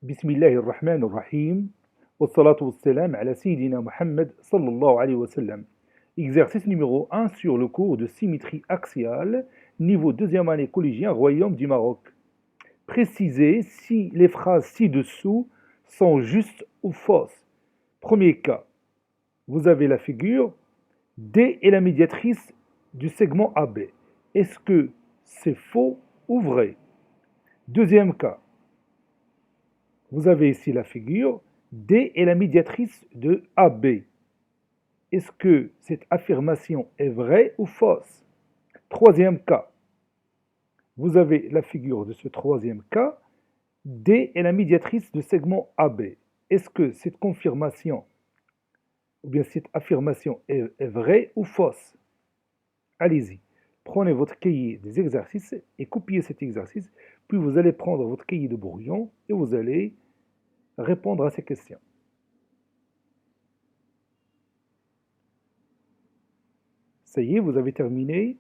بسم الله الرحمن الرحيم والصلاة والسلام على سيدنا Muhammad sallallahu alayhi wa sallam. Exercice numéro 1 sur le cours de symétrie axiale, niveau deuxième année collégien, Royaume du Maroc. Précisez si les phrases ci-dessous sont justes ou fausses. Premier cas, vous avez la figure D est la médiatrice du segment AB. Est-ce que c'est faux ou vrai? Deuxième cas, vous avez ici la figure D est la médiatrice de AB. Est-ce que cette affirmation est vraie ou fausse? Troisième cas, vous avez la figure de ce troisième cas, D est la médiatrice de segment AB. Est-ce que cette confirmation ou bien cette affirmation est vraie ou fausse? Allez-y, prenez votre cahier des exercices et copiez cet exercice, puis vous allez prendre votre cahier de brouillon et vous allez répondre à ces questions. Ça y est, vous avez terminé.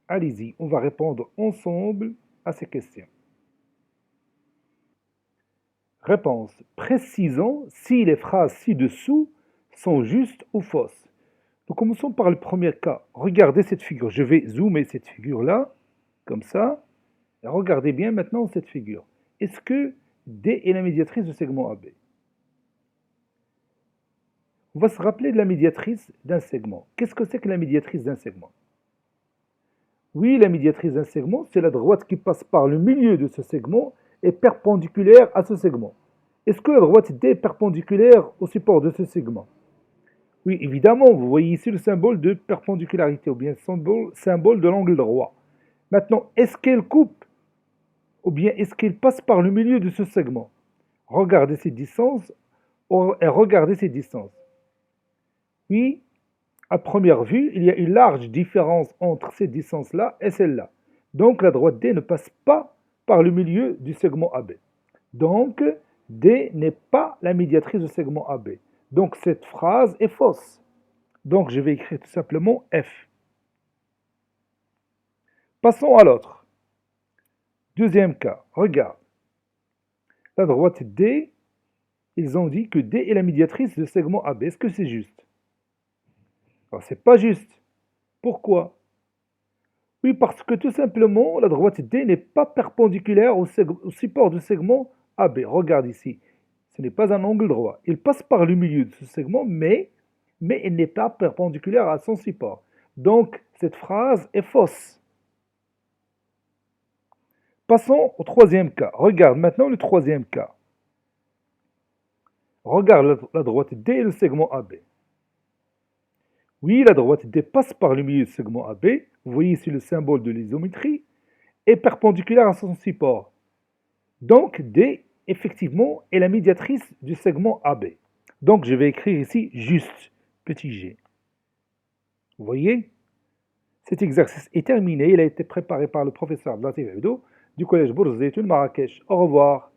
Allez-y, on va répondre ensemble à ces questions. Réponse. Précisons si les phrases ci-dessous sont justes ou fausses. Nous commençons par le premier cas. Regardez cette figure. Je vais zoomer cette figure-là, comme ça. Et regardez bien maintenant cette figure. Est-ce que D est la médiatrice du segment AB? On va se rappeler de la médiatrice d'un segment. Qu'est-ce que c'est que la médiatrice d'un segment? Oui, la médiatrice d'un segment, c'est la droite qui passe par le milieu de ce segment et perpendiculaire à ce segment. Est-ce que la droite D est perpendiculaire au support de ce segment? Oui, évidemment, vous voyez ici le symbole de perpendicularité ou bien symbole de l'angle droit. Maintenant, est-ce qu'elle coupe ou bien est-ce qu'elle passe par le milieu de ce segment? Regardez ces distances et regardez ces distances. Oui, à première vue, il y a une large différence entre ces distances-là et celle-là. Donc la droite D ne passe pas par le milieu du segment AB. Donc D n'est pas la médiatrice du segment AB. Donc cette phrase est fausse. Donc je vais écrire tout simplement F. Passons à l'autre. Deuxième cas, regarde. La droite D, ils ont dit que D est la médiatrice du segment AB. Est-ce que c'est juste? Alors c'est pas juste. Pourquoi? Oui, parce que tout simplement, la droite D n'est pas perpendiculaire au support du segment AB. Regarde ici, ce n'est pas un angle droit. Il passe par le milieu de ce segment, mais il n'est pas perpendiculaire à son support. Donc, cette phrase est fausse. Passons au troisième cas. Regarde maintenant le troisième cas. Regarde la droite D et le segment AB. Oui, la droite D passe par le milieu du segment AB. Vous voyez ici le symbole de l'isométrie est perpendiculaire à son support. Donc D, effectivement, est la médiatrice du segment AB. Donc je vais écrire ici juste, petit g. Vous voyez? Cet exercice est terminé. Il a été préparé par le professeur Latif Abdo du collège Bourz Zeytoun Marrakech. Au revoir.